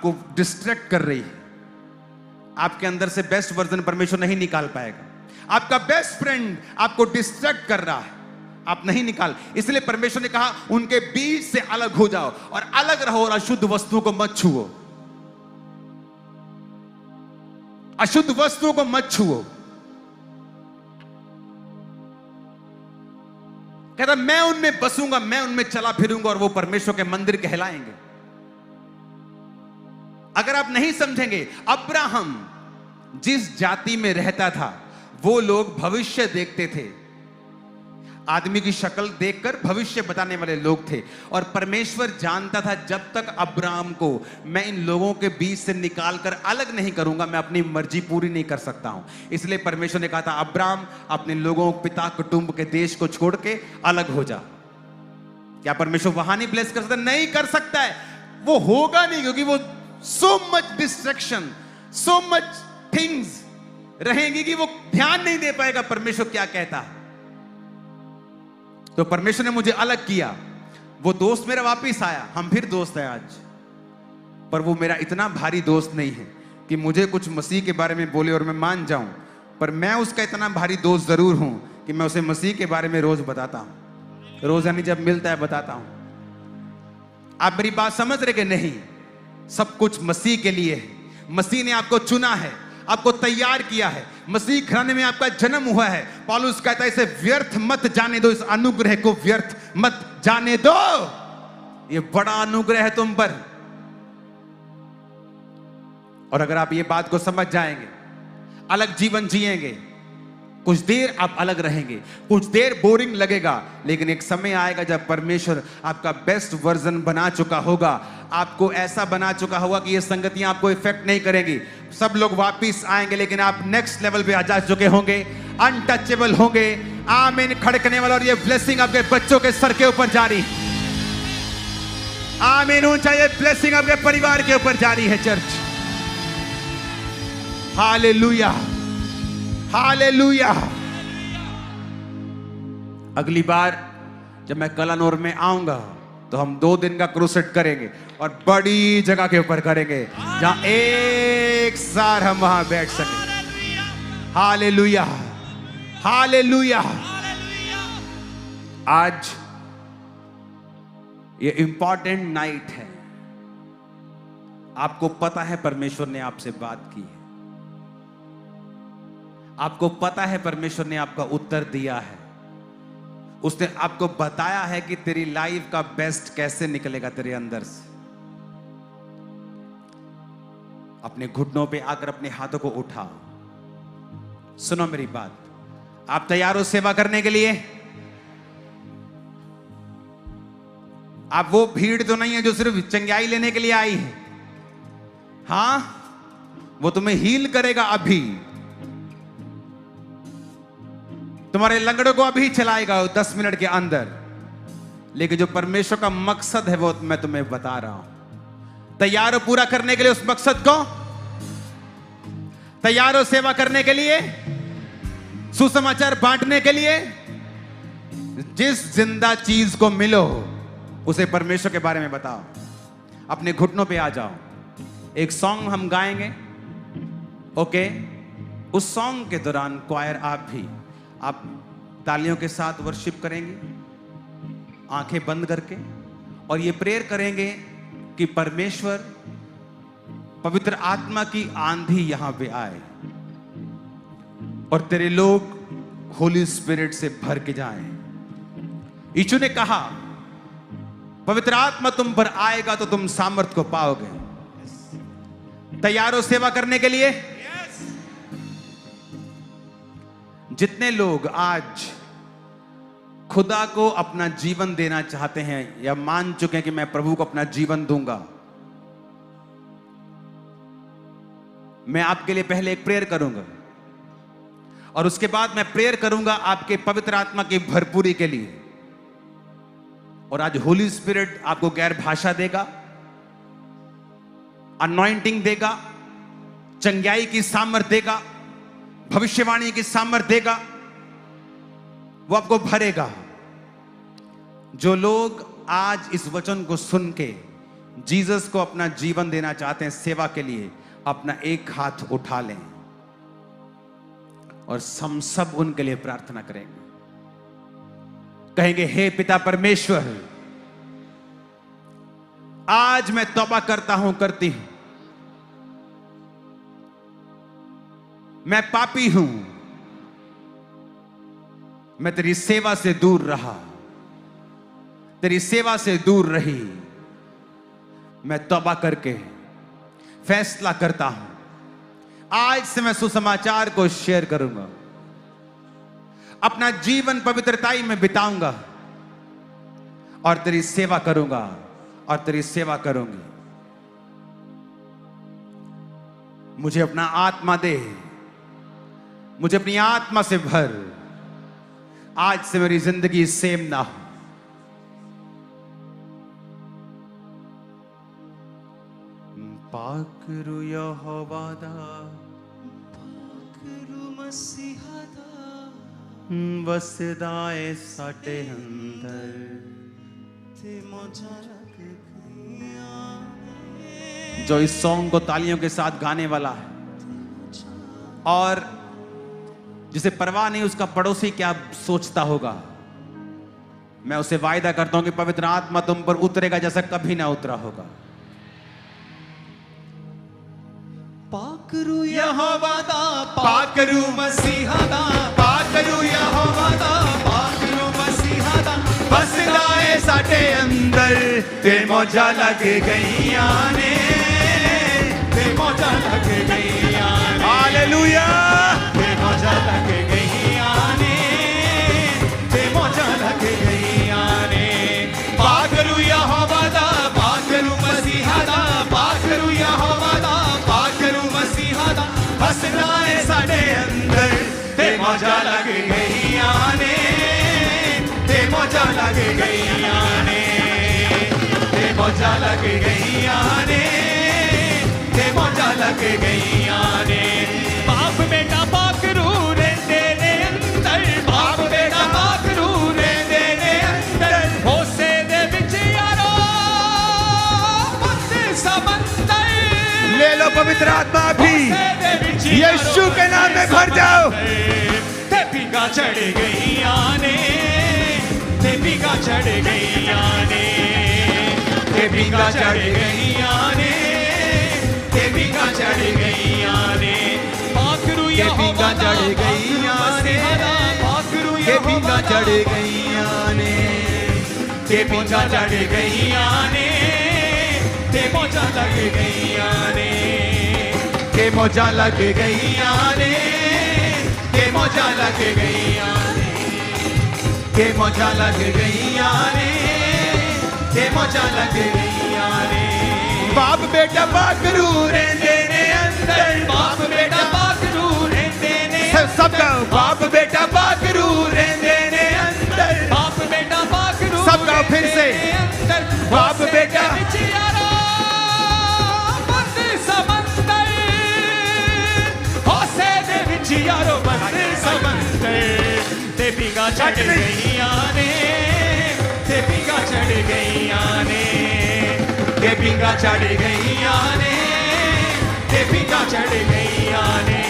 आपको डिस्ट्रैक्ट कर रही है, आपके अंदर से बेस्ट वर्जन परमेश्वर नहीं निकाल पाएगा। आपका बेस्ट फ्रेंड आपको डिस्ट्रैक्ट कर रहा है, आप नहीं निकाल, इसलिए परमेश्वर ने कहा उनके बीच से अलग हो जाओ और अलग रहो और अशुद्ध वस्तुओं को मत छुओ, अशुद्ध वस्तुओं को मत छुओ। कहता मैं उनमें बसूंगा, मैं उनमें चला फिरूंगा और वो परमेश्वर के मंदिर कहलाएंगे। अगर आप नहीं समझेंगे, अब्राहम जिस जाति में रहता था वो लोग भविष्य देखते थे, आदमी की शक्ल देखकर भविष्य बताने वाले लोग थे, और परमेश्वर जानता था जब तक अब्राहम को मैं इन लोगों के बीच से निकालकर अलग नहीं करूंगा, मैं अपनी मर्जी पूरी नहीं कर सकता हूं। इसलिए परमेश्वर ने कहा था अब्राहम अपने लोगों, पिता, कुटुंब के देश को छोड़ के अलग हो जा। क्या परमेश्वर वहां नहीं ब्लेस कर सकता? नहीं कर सकता है, वो होगा नहीं, क्योंकि वो so much distraction, so much things रहेंगी कि वो ध्यान नहीं दे पाएगा परमेश्वर क्या कहता है। तो परमेश्वर ने मुझे अलग किया, वो दोस्त मेरा वापिस आया, हम फिर दोस्त हैं आज, पर वो मेरा इतना भारी दोस्त नहीं है कि मुझे कुछ मसीह के बारे में बोले और मैं मान जाऊं, पर मैं उसका इतना भारी दोस्त जरूर हूं कि मैं उसे मसीह के बारे में रोज बताता हूं, रोज यानी जब मिलता है बताता हूं। आप मेरी बात समझ रहे कि नहीं? सब कुछ मसीह के लिए है, मसीह ने आपको चुना है, आपको तैयार किया है, मसीह घराने में आपका जन्म हुआ है। पौलुस कहता है इसे व्यर्थ मत जाने दो, इस अनुग्रह को व्यर्थ मत जाने दो, ये बड़ा अनुग्रह है तुम पर। और अगर आप ये बात को समझ जाएंगे, अलग जीवन जिएंगे, कुछ देर आप अलग रहेंगे, कुछ देर बोरिंग लगेगा, लेकिन एक समय आएगा जब परमेश्वर आपका बेस्ट वर्जन बना चुका होगा, आपको ऐसा बना चुका होगा कि ये संगतियां आपको इफेक्ट नहीं करेंगी। सब लोग वापिस आएंगे, लेकिन आप नेक्स्ट लेवल पे आ जा चुके होंगे, अनटचेबल होंगे। आमीन खड़कने वाला, और ये ब्लेसिंग आपके बच्चों के सर के ऊपर जारी, आमीन ऊंचा, ये ब्लेसिंग आपके परिवार के ऊपर जारी है चर्च। Hallelujah, hallelujah. अगली बार जब मैं कलानौर में आऊंगा तो हम 2 दिन का क्रूसेड करेंगे और बड़ी जगह के ऊपर करेंगे जहां एक साथ हम वहां बैठ सकें। Hallelujah, hallelujah. आज ये इंपॉर्टेंट नाइट है, आपको पता है परमेश्वर ने आपसे बात की है, आपको पता है परमेश्वर ने आपका उत्तर दिया है, उसने आपको बताया है कि तेरी लाइफ का बेस्ट कैसे निकलेगा तेरे अंदर से। अपने घुटनों पे आकर अपने हाथों को उठाओ, सुनो मेरी बात। आप तैयार हो सेवा करने के लिए? आप वो भीड़ तो नहीं है जो सिर्फ चंगाई लेने के लिए आई है, हां, वो तुम्हें हील करेगा अभी, तुम्हारे लंगड़ों को अभी चलाएगा 10 मिनट के अंदर, लेकिन जो परमेश्वर का मकसद है वो मैं तुम्हें बता रहा हूं। तैयार हो पूरा करने के लिए उस मकसद को? तैयार हो सेवा करने के लिए, सुसमाचार बांटने के लिए? जिस जिंदा चीज को मिलो उसे परमेश्वर के बारे में बताओ। अपने घुटनों पे आ जाओ, एक सॉन्ग हम गाएंगे, ओके? उस सॉन्ग के दौरान क्वायर आप तालियों के साथ वर्शिप करेंगे, आंखें बंद करके, और ये प्रेयर करेंगे कि परमेश्वर, पवित्र आत्मा की आंधी यहां पे आए और तेरे लोग होली स्पिरिट से भर के जाएं। यीशु ने कहा पवित्र आत्मा तुम पर आएगा तो तुम सामर्थ को पाओगे। तैयार हो सेवा करने के लिए? जितने लोग आज खुदा को अपना जीवन देना चाहते हैं या मान चुके हैं कि मैं प्रभु को अपना जीवन दूंगा, मैं आपके लिए पहले एक प्रेयर करूंगा और उसके बाद मैं प्रेयर करूंगा आपके पवित्र आत्मा की भरपूरी के लिए। और आज होली स्पिरिट आपको गैर भाषा देगा, अनॉइंटिंग देगा, चंगाई की सामर्थ देगा, भविष्यवाणी की सामर्थ देगा, वो आपको भरेगा। जो लोग आज इस वचन को सुन के जीसस को अपना जीवन देना चाहते हैं सेवा के लिए, अपना एक हाथ उठा लें और हम सब उनके लिए प्रार्थना करेंगे। कहेंगे, हे पिता परमेश्वर, आज मैं तौबा करता हूं, करती हूं, मैं पापी हूं, मैं तेरी सेवा से दूर रहा, तेरी सेवा से दूर रही। मैं तौबा करके फैसला करता हूं, आज से मैं सुसमाचार को शेयर करूंगा, अपना जीवन पवित्रताई में बिताऊंगा और तेरी सेवा करूंगा और तेरी सेवा करूंगी। मुझे अपना आत्मा दे, मुझे अपनी आत्मा से भर, आज से मेरी जिंदगी सेम ना हो। पाकरू यहोवा दा, पाकरू मसीहा दा, वसदा है साडे अंदर, ते मौजा लग गईयां। जो इस सॉन्ग को तालियों के साथ गाने वाला है और जिसे परवाह नहीं उसका पड़ोसी क्या सोचता होगा, मैं उसे वायदा करता हूं कि पवित्र आत्मा तुम पर उतरेगा जैसा कभी ना उतरा होगा। पाकरू यहोवा दा, पाकरू मसीहा दा, पाकरू यहोवा दा, पाकरू मसीहा दा, बसदा है साडे अंदर, ते मौजा लग गईयां ने, ते मौजा लग गईयां ने, हालेलुया, ते मौजा लग गईयां ने, ते मौजा लग गईयां ने। पाकरू यहोवा दा, पाकरू मसीहा दा, पाकरू यहोवा दा, बसदा है साडे अंदर, ते मौजा लग गईयां ने, ते मौजा लग गईयां ने, ते मौजा लग गईयां ने, ते मौजा लग गईयां ने। बाप बेटा पाकरू रहंदे ने अंदर, बाप बेटा पाकरू रहंदे ने अंदर, होसे दे विच यारो मत समंदर। ले लो पवित्र आत्मा भी, यीशु के नाम में भर जाओ। ते पीका चढ़ गईयां ने, ते पीका चढ़ गईयां ने, ते पीका चढ़ गईयां ने, ते पीका चढ़ गईयां ने। पाकरू यहोवा दा, चढ़ गईयां ने, पाकरू यहोवा दा, चढ़ गईयां ने, ते पीका चढ़ गईयां ने, ते मौजा लग गईयां ने, के मौजा लग गईयां ने, के मौजा लग गईयां ने, के मौजा लग गईयां ने, के मौजा लग गईयां ने। बाप बेटा पाकरू रहंदे ने अंदर, बाप बेटा पाकरू रहंदे ने, सब गाओ, बाप बेटा पाकरू रहंदे ने अंदर, बाप बेटा पाकरू, सब गाओ फिर से, बाप बेटा यारो बंदे समंदर, ते पीका चढ़ गईयां ने, ते पीका चढ़ गईयां ने, ते पीका चढ़ गईयां ने, ते पीका चढ़ गईयां ने।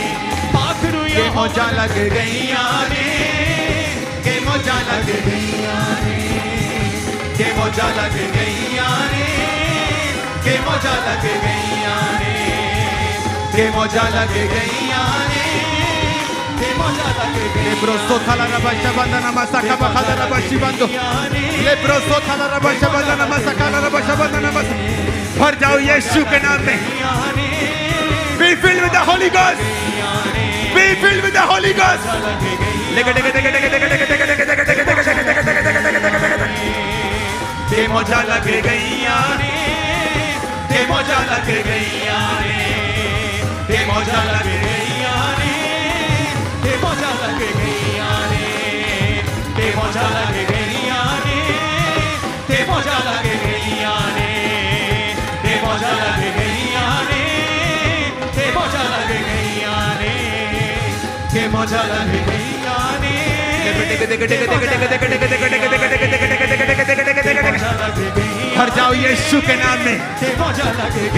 पाकरू के मौजा लग गईयां ने, के मौजा लग गईयां ने, के मौजा लग गईयां ने, के मौजा लग गईयां ने, के मौजा लग गईयां ने, Lebroso thala rabasha bandana masaka bakhala rabashi bando, lebroso thala rabasha bandana masaka rabasha bandana mas। भर जाओ यीशु के नाम में। Be filled with the Holy Ghost, be filled with the Holy Ghost। ते मौजा लग गईयां ने, ते मौजा लग गईयां ने, ते मौजा लग गईयां ने, ते मौजा लग गईयां ने, ते मौजा लग गईयां ने, ते मौजा लग गईयां ने, ते मौजा लग गईयां ने, ते मौजा लग गईयां ने, ते मौजा लग गईयां ने। भर जाओ यीशु के नाम में,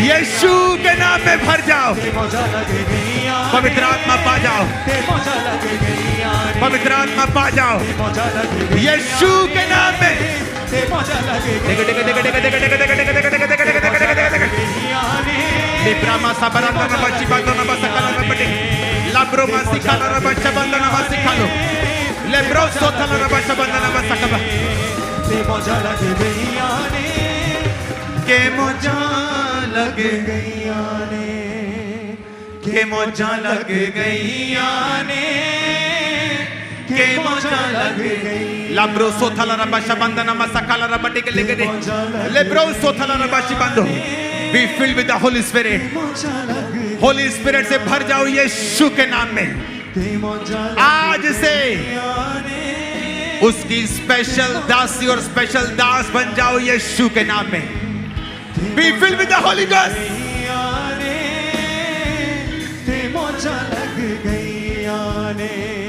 यीशु के नाम में भर जाओ। पवित्र आत्मा पा जाओ, पवित्र आत्मा पा जाओ यीशु के नाम में। के मौजा लगे गैया ने, के मौजा लगे गैया ने, के मौजा लगे गई। लाब्रो सोथला रबा शबंदना मसकाला रबा टिके लेके दे, लेब्रो सोथला रबा शिबंदो। Be filled with the Holy Spirit. Holy Spirit से भर जाओ यीशु के नाम में। आज से उसकी स्पेशल दासी और स्पेशल दास बन जाओ यीशु के नाम में। Be filled with the Holy Ghost.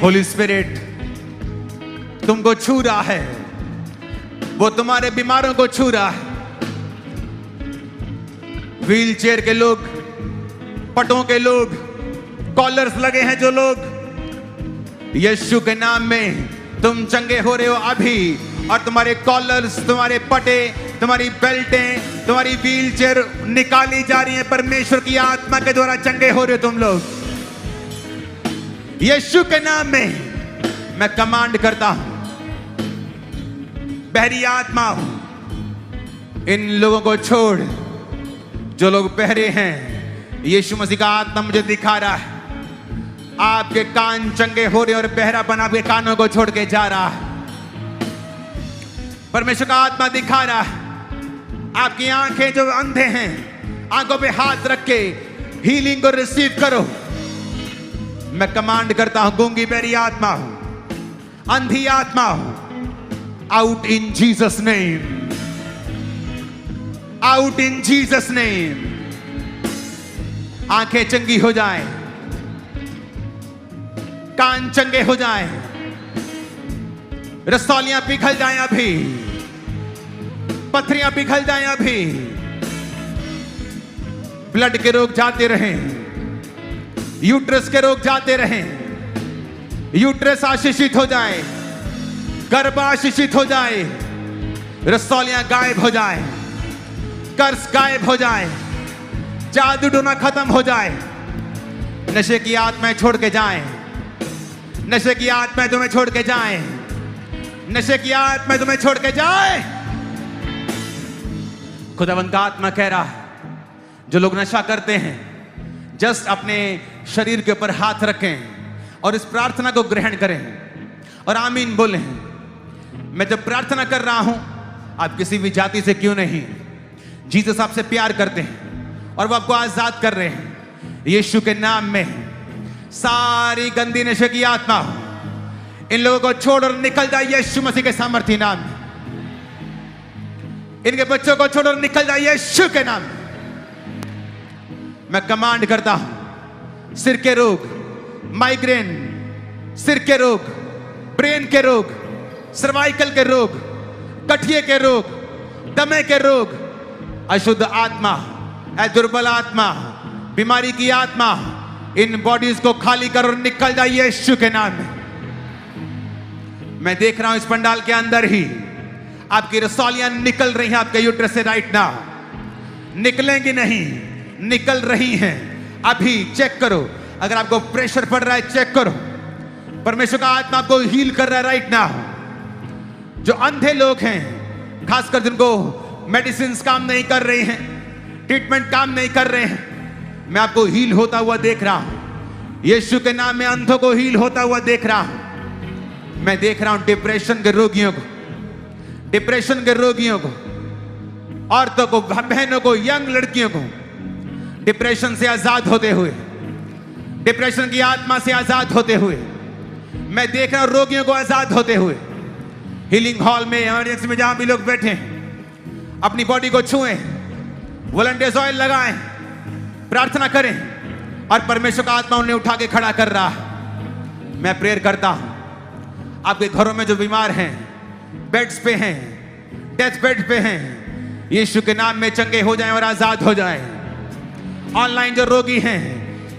Holy Spirit तुमको छू रहा है, वो तुम्हारे बीमारों को छू रहा है। व्हील चेयर के लोग, पटों के लोग, कॉलर्स लगे हैं जो लोग, यीशु के नाम में तुम चंगे हो रहे हो अभी। और तुम्हारे कॉलर्स, तुम्हारे पटे, तुम्हारी बेल्टें, तुम्हारी व्हील चेयर निकाली जा रही है। परमेश्वर की आत्मा के द्वारा चंगे हो रहे हो तुम लोग यीशु के नाम में। मैं कमांड करता हूं, बहरी आत्मा इन लोगों को छोड़। जो लोग बहरे हैं, यीशु मसीह का आत्मा मुझे दिखा रहा है, आपके कान चंगे हो रहे और बहरापन आपके कानों को छोड़ के जा रहा है। परमेश्वर का आत्मा दिखा रहा है, आपकी आंखें जो अंधे हैं, आंखों पे हाथ रख के हीलिंग को रिसीव करो। मैं कमांड करता हूं, गूंगी बहरी आत्मा हूं, अंधी आत्मा हूं, out in Jesus name, out in Jesus name. आंखें चंगी हो जाएं, कान चंगे हो जाएं, रसौलियां पिघल जाएं अभी, पथरियां पिघल जाएं अभी, ब्लड के रोग जाते रहें, यूट्रस के रोग जाते रहें, यूट्रस आशीषित हो जाए, गर्भ आशीषित हो जाए, रसौलियां गायब हो जाए, कर्ज गायब हो जाए, जादू टोना खत्म हो जाए, नशे की आत्माएं छोड़ के जाएं, नशे की आत्माएं तुम्हें छोड़ के जाएं, नशे की आत्माएं तुम्हें छोड़ के जाएं। खुदावंद का आत्मा कह रहा है, जो लोग नशा करते हैं, जस्ट अपने शरीर के ऊपर हाथ रखें और इस प्रार्थना को ग्रहण करें और आमीन बोलें। मैं जब प्रार्थना कर रहा हूं, आप किसी भी जाति से क्यों नहीं, जीसस आपसे प्यार करते हैं और वो आपको आजाद कर रहे हैं। यीशु के नाम में सारी गंदी नशे की आत्मा इन लोगों को छोड़ और निकल जाए यीशु मसीह के सामर्थ्य नाम में। इनके बच्चों को छोड़ और निकल जाए यीशु के नाम में। मैं कमांड करता हूं, सिर के रोग, माइग्रेन, सिर के रोग, ब्रेन के रोग, सर्वाइकल के रोग, गठिए के रोग, दमे के रोग, अशुद्ध आत्मा, दुर्बल आत्मा, बीमारी की आत्मा, इन बॉडीज को खाली कर और निकल जाए यीशु के नाम में। मैं देख रहा हूं इस पंडाल के अंदर ही आपकी रसौलियां निकल रही हैं आपके यूट्रस से राइट नाउ। निकलेंगी नहीं, निकल रही हैं अभी। चेक करो, अगर आपको प्रेशर पड़ रहा है चेक करो, परमेश्वर का आत्मा आपको हील कर रहा है राइट नाउ। जो अंधे लोग हैं, खासकर जिनको मेडिसिन काम नहीं कर रही हैं, ट्रीटमेंट काम नहीं कर रहे हैं, मैं आपको हील होता हुआ देख रहा हूं। यीशु के नाम में अंधों को हील होता हुआ देख रहा हूं। मैं देख रहा हूं डिप्रेशन के रोगियों को, डिप्रेशन के रोगियों को, औरतों को, बहनों को, यंग लड़कियों को डिप्रेशन से आजाद होते हुए, डिप्रेशन की आत्मा से आजाद होते हुए मैं देख रहा हूं, रोगियों को आजाद होते हुए। हीलिंग हॉल में, इमरजेंसी में जहां भी लोग बैठे हैं, अपनी बॉडी को छुएं, वॉलंटियर्स ऑयल लगाएं, प्रार्थना करें और परमेश्वर का आत्मा उन्हें उठा के खड़ा कर रहा है। मैं प्रेयर करता हूं, आपके घरों में जो बीमार हैं, बेड्स पे हैं, डेथ बेड पे हैं, यीशु के नाम में चंगे हो जाएं और आजाद हो जाएं। ऑनलाइन जो रोगी हैं,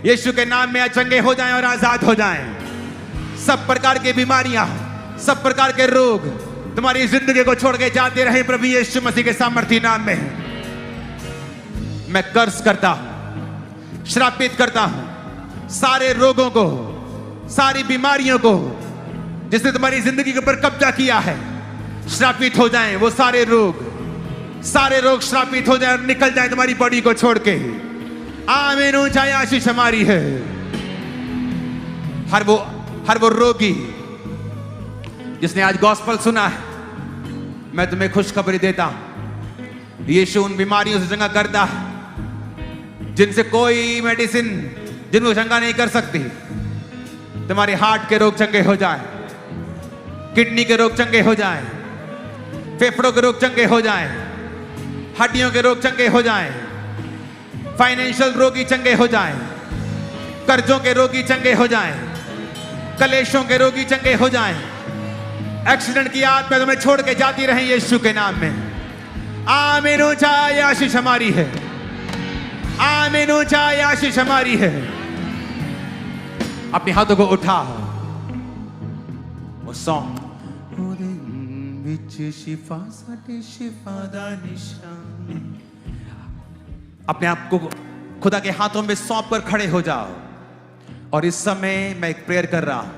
यीशु के नाम में चंगे हो जाएं और आजाद हो जाएं। सब प्रकार की बीमारियां, सब प्रकार के रोग तुम्हारी जिंदगी को छोड़ के जाते रहे प्रभु यीशु मसीह के सामर्थी नाम में। मैं कर्ज करता हूं, श्रापित करता हूं सारे रोगों को, सारी बीमारियों को जिसने तुम्हारी जिंदगी के ऊपर कब्जा किया है। श्रापित हो जाएं वो सारे रोग श्रापित हो जाएं और निकल जाएं तुम्हारी बॉडी को छोड़ के। आमीन। ऊंचाई आशीष हमारी है। हर वो रोगी जिसने आज गॉस्पेल सुना है, मैं तुम्हें खुशखबरी देता हूं, यीशु उन बीमारियों से चंगा करता है जिनसे कोई मेडिसिन जिनको चंगा नहीं कर सकती। तुम्हारे हार्ट के रोग चंगे हो जाए, किडनी के रोग चंगे हो जाए, फेफड़ों के रोग चंगे हो जाए, हड्डियों के रोग चंगे हो जाए, फाइनेंशियल रोगी चंगे हो जाए, कर्जों के रोगी चंगे हो जाए, कलेशों के रोगी चंगे हो जाए, एक्सीडेंट की आत्मा तुम्हें छोड़ के जाती रहे यीशु के नाम में। आमीन। ऊंचाई आशीष हमारी है। आमीन। ऊंचाई आशीष हमारी है। अपने हाथों को उठाओ। वो सॉन्ग अपने आप को खुदा के हाथों में सौंप कर खड़े हो जाओ। और इस समय मैं एक प्रेयर कर रहा हूं।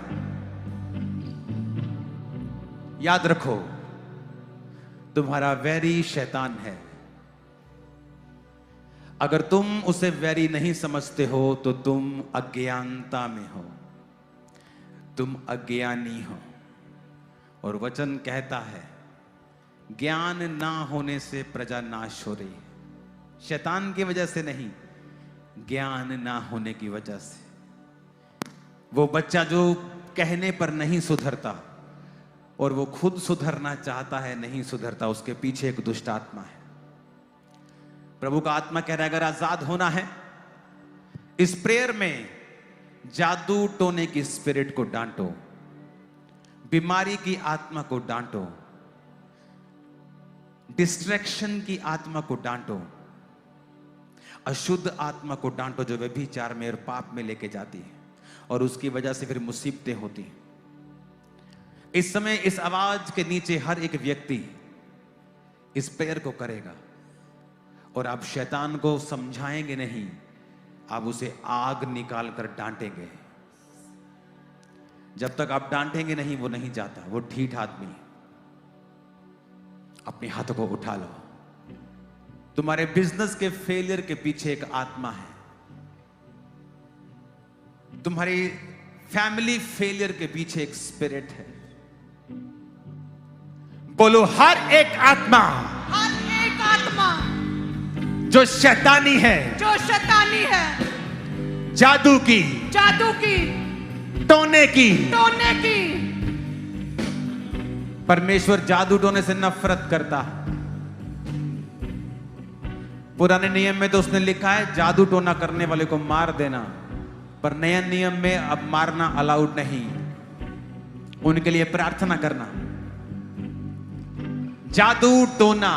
याद रखो, तुम्हारा वैरी शैतान है। अगर तुम उसे वैरी नहीं समझते हो तो तुम अज्ञानता में हो, तुम अज्ञानी हो। और वचन कहता है ज्ञान ना होने से प्रजा नाश हो रही है। शैतान की वजह से नहीं, ज्ञान ना होने की वजह से। वो बच्चा जो कहने पर नहीं सुधरता और वो खुद सुधरना चाहता है, नहीं सुधरता, उसके पीछे एक दुष्ट आत्मा है। प्रभु का आत्मा कह रहा है अगर आजाद होना है, इस प्रेयर में जादू टोने की स्पिरिट को डांटो, बीमारी की आत्मा को डांटो, डिस्ट्रैक्शन की आत्मा को डांटो, अशुद्ध आत्मा को डांटो जो व्यभिचार में और पाप में लेके जाती है और उसकी वजह से फिर मुसीबतें होती हैं। इस समय इस आवाज के नीचे हर एक व्यक्ति इस प्रेयर को करेगा और आप शैतान को समझाएंगे नहीं, आप उसे आग निकाल कर डांटेंगे। जब तक आप डांटेंगे नहीं वो नहीं जाता, वो ढीठ आदमी। अपने हाथों को उठा लो। तुम्हारे बिजनेस के फेलियर के पीछे एक आत्मा है, तुम्हारी फैमिली फेलियर के पीछे एक स्पिरिट है। बोलो हर एक आत्मा जो शैतानी है, जादू की, टोने की। परमेश्वर जादू टोने से नफरत करता है। पुराने नियम में तो उसने लिखा है जादू टोना करने वाले को मार देना, पर नए नियम में अब मारना अलाउड नहीं, उनके लिए प्रार्थना करना। जादू टोना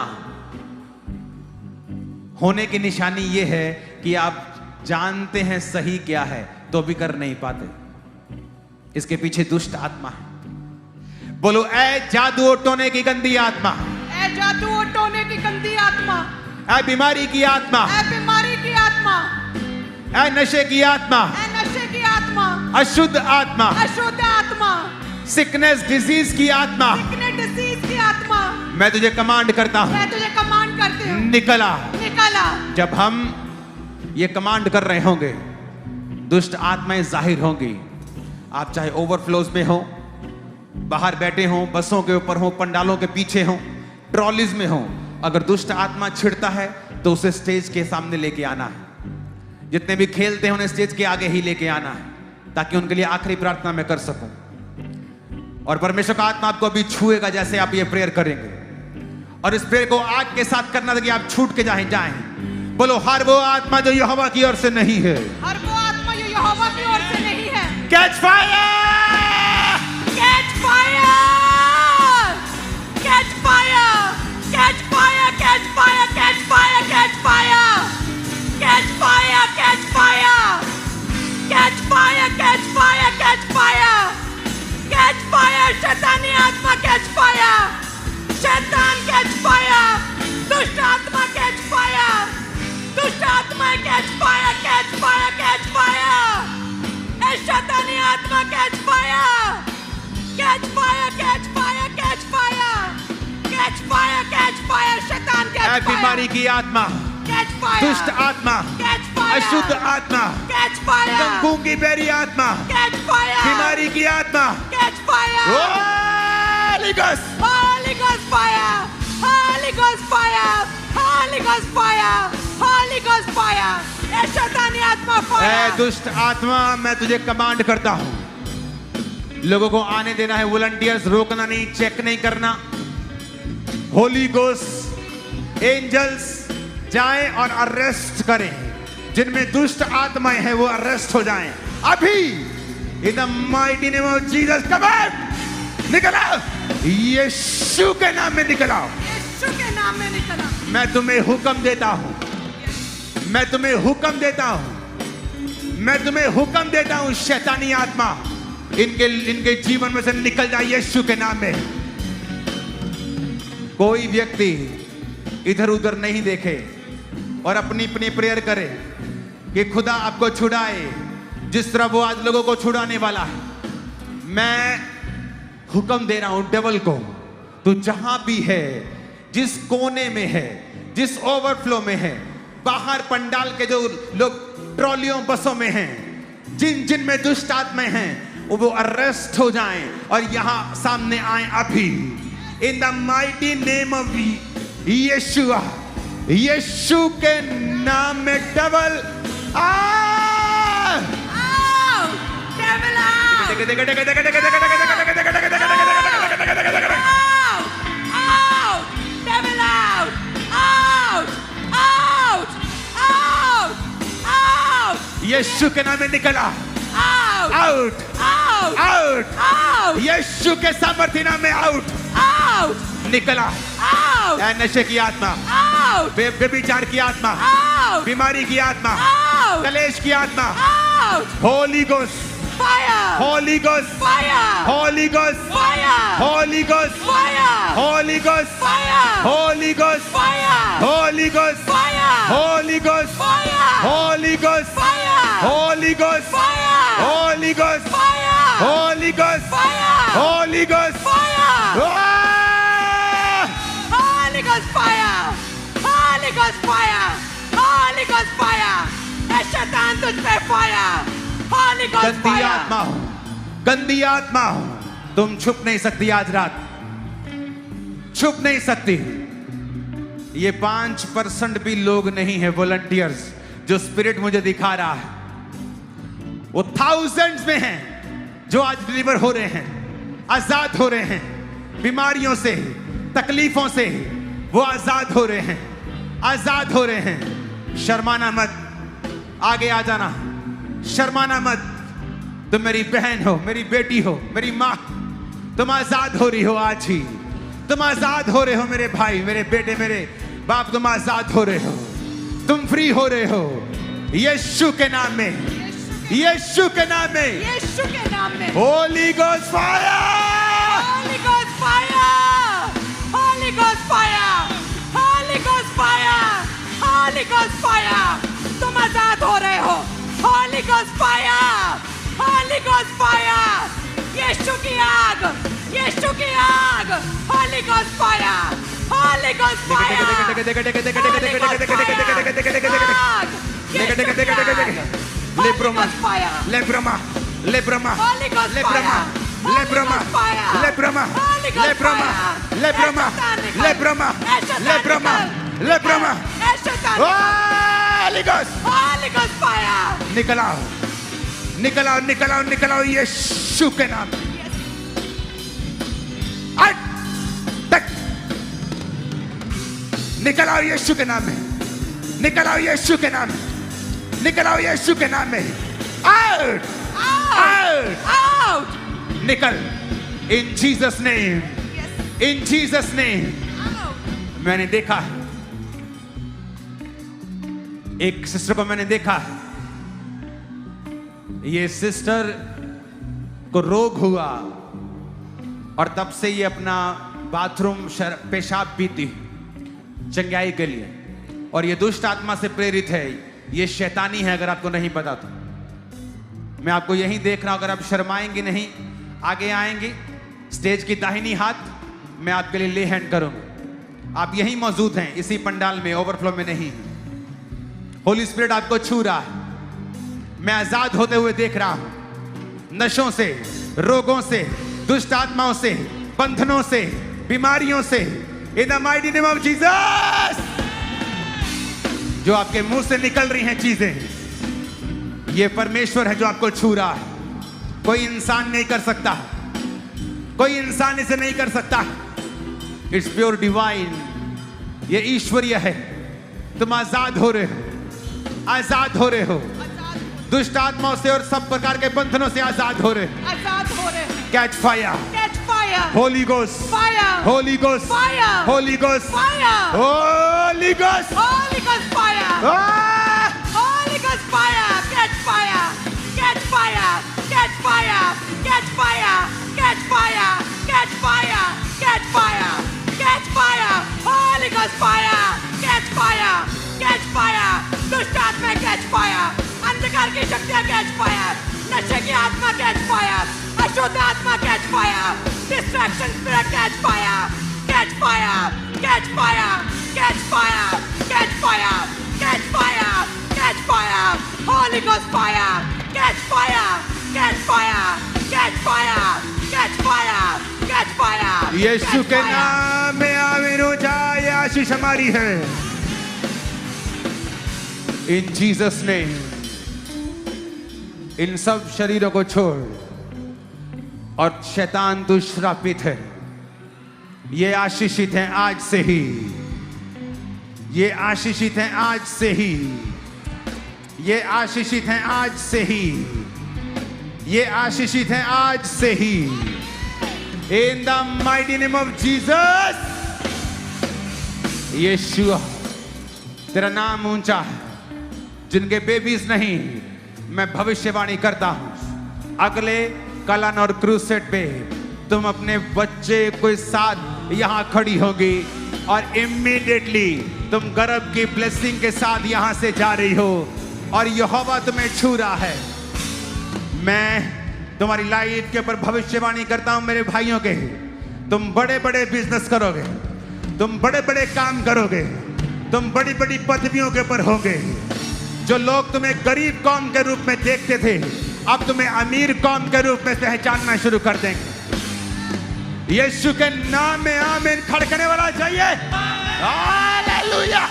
होने की निशानी यह है कि आप जानते हैं सही क्या है तो भी कर नहीं पाते। इसके पीछे दुष्ट आत्मा है। बोलो ऐ जादू टोने की गंदी आत्मा, ऐ जादू टोने की गंदी आत्मा, ऐ बीमारी की आत्मा, ऐ बीमारी की आत्मा, ऐ नशे की आत्मा, ऐ नशे की आत्मा, अशुद्ध आत्मा, अशुद्ध आत्मा, सिकनेस डिजीज की आत्मा, सिकनेस डिजीज की आत्मा, मैं तुझे कमांड करता हूं, मैं तुझे कमांड करती हूं, निकला। जब हम ये कमांड कर रहे होंगे दुष्ट आत्माएं जाहिर होंगी। आप चाहे ओवरफ्लोज में हो, बाहर बैठे हो, बसों के ऊपर हो, पंडालों के पीछे हो, ट्रॉलीज में हो, अगर दुष्ट आत्मा छिड़ता है तो उसे स्टेज के सामने लेके आना है। जितने भी खेलते हैं उन्हें स्टेज के आगे ही लेके आना है ताकि उनके लिए आखिरी प्रार्थना मैं कर सकूं। और परमेश्वर का आत्मा आपको अभी छुएगा जैसे आप ये प्रेयर करेंगे। और इस प्रेयर को आग के साथ करना ताकि आप छूट के जाएं। बोलो हर वो आत्मा जो यहोवा की ओर से नहीं है, हर वो आत्मा जो यहोवा की ओर से नहीं है, catch fire, catch fire, catch fire, Catch fire, catch fire, catch fire, catch fire. Catch fire, catch fire. Catch fire, catch fire, catch fire. Catch fire, शैतानी आत्मा catch fire. शैतान catch fire. दुष्ट आत्मा catch fire. दुष्ट आत्मा catch fire, catch fire, catch fire. ए शैतानी आत्मा catch fire. Catch fire, catch fire, catch fire. Catch fire, catch fire. शैतान catch fire. बीमारी की आत्मा, Catch fire. दुष्ट आत्मा, Catch fire. अशुद्ध आत्मा, Catch fire. गूंगी बेरी आत्मा, Catch fire. बीमारी की आत्मा, Catch fire. Holy Ghost! Holy Ghost fire. Holy Ghost fire. Holy Ghost fire. Holy Ghost fire. ए शैतानी आत्मा ऐ fire. दुष्ट आत्मा, मैं तुझे कमांड करता हूं, लोगों को आने देना है, वॉलंटियर्स रोकना नहीं, चेक नहीं करना। होली गोस्ट एंजल्स जाएं और अरेस्ट करें, जिनमें दुष्ट आत्माएं हैं वो अरेस्ट हो जाएं अभी। In the mighty name of Jesus, come out, निकल आओ, यीशु के नाम में निकल आओ। यीशु के नाम में निकला. मैं तुम्हें हुक्म देता हूं, मैं तुम्हें हुक्म देता हूं, मैं तुम्हें हुक्म देता हूं, शैतानी आत्मा इनके जीवन में से निकल जाए यीशु के नाम में। कोई व्यक्ति इधर उधर नहीं देखे और अपनी अपनी प्रेयर करे कि खुदा आपको छुड़ाए जिस तरह वो आज लोगों को छुड़ाने वाला है। मैं हुक्म दे रहा हूं डेविल को, तू जहां भी है, जिस कोने में है, जिस ओवरफ्लो में है, बाहर पंडाल के जो लोग ट्रॉलियों बसों में हैं, जिन जिन में दुष्ट आत्माएं हैं, वो अरेस्ट हो जाएं और यहां सामने आए अभी। In the mighty name of Yeshu, Yeshu के नाम में devil Out. Devil out. Out. Out. Devil out. Out. Out. Out. Out. यीशु के नाम में निकला, Out. Out, Out. Out, Out. यीशु के सामर्थ्य नाम में आउट, Out. निकला। Out. ऐ नशे की आत्मा, Out. व्यभिचार की आत्मा, Out. बीमारी की आत्मा, Out. कलेश की आत्मा, Out. Holi ghost, Fire. Holi ghost, Fire. Holi ghost, Fire. Holi ghost, Fire. Holi ghost, Fire. Holi ghost, Fire. Holi ghost, Fire. Holi ghost, Fire. Holi ghost, Fire. Holi ghost, Fire. Holi ghost, Fire. Holi ghost, Fire. Holi ghost, Fire. Holy Ghost fire. Holy Ghost fire. Holy Ghost fire. ए शैतान तुझ पे fire. Holy Ghost गंदी fire. आत्मा हो, गंदी आत्मा हो, तुम छुप नहीं सकती आज रात, छुप नहीं सकती। ये 5% भी लोग नहीं है वॉलंटियर्स जो स्पिरिट मुझे दिखा रहा है, वो थाउजेंड्स में हैं जो आज डिलीवर हो रहे हैं, आजाद हो रहे हैं, बीमारियों से, तकलीफों से वो आजाद हो रहे हैं, आजाद हो रहे हैं। शर्माना मत, आगे आ जाना, शर्माना मत। तुम मेरी बहन हो, मेरी बेटी हो, मेरी माँ, तुम आजाद हो रही हो आज ही, तुम आजाद हो रहे हो मेरे भाई, मेरे बेटे, मेरे बाप, तुम आजाद हो रहे हो, तुम फ्री हो रहे हो यीशु के नाम में, यीशु के नाम में। यीशु के नाम में। Holi ghost fire, Holy Ghost fire. Holy Ghost fire. Holy Ghost fire. Holy Ghost fire. तुम आजाद हो रहे हो। Holy Ghost fire. Holy Ghost fire. यीशु की आग, यीशु की आग। Holy Ghost fire. Holy Ghost fire. Holy Ghost fire. आग। यीशु की आग। लेब्रोमा, Holy Ghost fire. लेब्रोमा, लेब्रोमा, Holy Ghost लेब्रोमा, fire. Holy लेब्रोमा, Ghost fire. लेब्रोमा, Holy Ghost लेब्रोमा, fire. लेब्रोमा, ऐसा निकल। लेब्रोमा, ऐसा लेब्रोमा, निकल। लेब्रोमा। ऐसा निकल। Holi ghost, Holy Ghost fire. निकल आओ, निकल आओ, निकल आओ, निकल आओ यीशु के नाम में। हट, तक, निकल आओ यीशु के नाम में, निकल आओ यीशु के नाम में, निकल आओ यीशु के नाम में। Out, out, Out. निकल, इन जीसस नेम, Yes. इन जीसस नेम। Out. मैंने देखा है, एक सिस्टर को मैंने देखा है, ये सिस्टर को रोग हुआ और तब से ये अपना बाथरूम पेशाब पीती चंगाई के लिए, और ये दुष्ट आत्मा से प्रेरित है, ये शैतानी है। अगर आपको नहीं पता तो मैं आपको यहीं देख रहा हूं। अगर आप शर्माएंगे नहीं, आगे आएंगे, स्टेज की दाहिनी हाथ मैं आपके लिए ले हैंड करूंगा। आप यहीं मौजूद हैं, इसी पंडाल में, ओवरफ्लो में नहीं। होली स्पिरिट आपको छू रहा है। मैं आजाद होते हुए देख रहा हूं, नशों से, रोगों से, दुष्ट आत्माओं से, बंधनों से, बीमारियों से, इन the mighty name of Jesus. जो आपके मुंह से निकल रही हैं चीजें, ये परमेश्वर है जो आपको छू रहा है। कोई इंसान नहीं कर सकता, कोई इंसान इसे नहीं कर सकता। इट्स प्योर डिवाइन, ये ईश्वरीय है। तुम आजाद हो रहे हो, आजाद हो रहे हो, दुष्ट आत्माओं से और सब प्रकार के बंधनों से आजाद हो रहे हो। आजाद हो रहे हैं। Catch fire, catch fire, holy ghost, fire, holy ghost, fire, holy ghost, fire, holy ghost, Holi ghost fire, holy ghost fire, catch fire, catch fire, catch fire, catch fire, catch fire, catch fire, catch fire, catch fire, holy ghost fire, catch fire, catch fire, दुष्ट आत्मा catch fire, अंधकार की शक्तियां catch fire, नशे की आत्मा catch fire, अशुद्ध आत्मा catch fire, distraction spirit catch fire, catch fire, catch fire, catch fire, catch fire, catch fire, catch fire, holy ghost fire, catch fire, catch fire, catch fire, catch fire, catch fire. Yeshu के नाम में आमीन हो जाए। आशीष हमारी है। इन Jesus name in सब शरीरों को छोड़, और शैतान दुष्श्रापित है। ये आशीषित हैं आज से ही, ये आशीषित हैं आज से ही, ये आशीषित हैं आज से ही, ये आशीषित हैं आज से ही। In the mighty name of Jesus. Yeshu, तेरा नाम ऊंचा है। जिनके बेबीज नहीं, मैं भविष्यवाणी करता हूं, अगले कलन और क्रूसेड पे तुम अपने बच्चे के साथ यहां खड़ी होगी और इमीडिएटली तुम गर्भ की ब्लेसिंग के साथ यहां से जा रही हो, और यहोवा तुम्हें छू रहा है। मैं तुम्हारी लाइफ के ऊपर भविष्यवाणी करता हूं मेरे भाइयों के। तुम बड़े बड़े बिजनेस करोगे, तुम बड़े बड़े काम करोगे, तुम बड़ी बड़ी पदवियों के ऊपर होगे। जो लोग तुम्हें गरीब कौम के रूप में देखते थे, अब तुम्हें अमीर कौम के रूप में पहचानना शुरू कर देंगे। यीशु के नाम में आमीन खड़कने वाला चाहिए। Hallelujah,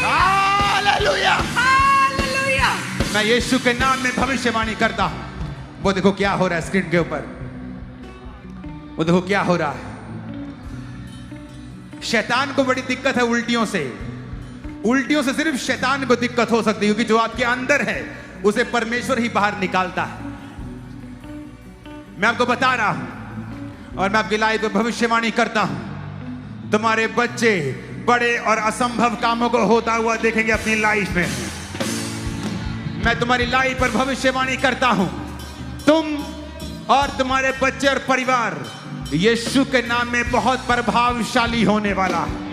hallelujah, hallelujah. मैं यीशु के नाम में भविष्यवाणी करता हूं। वो देखो क्या हो रहा है स्क्रीन के ऊपर, वो देखो क्या हो रहा है। शैतान को बड़ी दिक्कत है उल्टियों से। उल्टियों से सिर्फ शैतान को दिक्कत हो सकती है, क्योंकि जो आपके अंदर है उसे परमेश्वर ही बाहर निकालता है। मैं आपको बता रहा हूं और मैं आपकी लाइफ में भविष्यवाणी करता हूं, तुम्हारे बच्चे बड़े और असंभव कामों को होता हुआ देखेंगे अपनी लाइफ में। मैं तुम्हारी लाइफ पर भविष्यवाणी करता हूं, तुम और तुम्हारे बच्चे और परिवार यीशु के नाम में बहुत प्रभावशाली होने वाला है।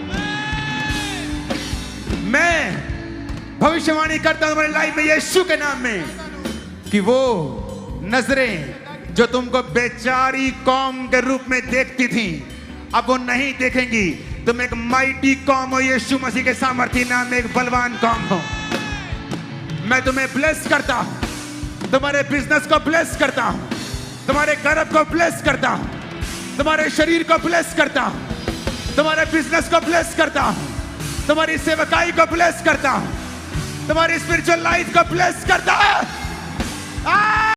मैं भविष्यवाणी करता हूं तुम्हारी लाइफ में यीशु के नाम में कि वो नजरें जो तुमको बेचारी कौम के रूप में देखती थी, अब वो नहीं देखेंगी। तुम एक माइटी कौम हो, यीशु मसीह के सामर्थी नाम में एक बलवान कौम हो। मैं तुम्हें ब्लेस करता हूं, तुम्हारे बिजनेस को ब्लेस करता हूं, तुम्हारे गर्भ को ब्लेस करता हूं, तुम्हारे शरीर को ब्लेस करता हूं, तुम्हारे बिजनेस को ब्लेस करता हूं, तुम्हारी सेवकाई को ब्लेस करता हूं, तुम्हारी स्पिरिचुअल लाइफ को ब्लेस करता हूं।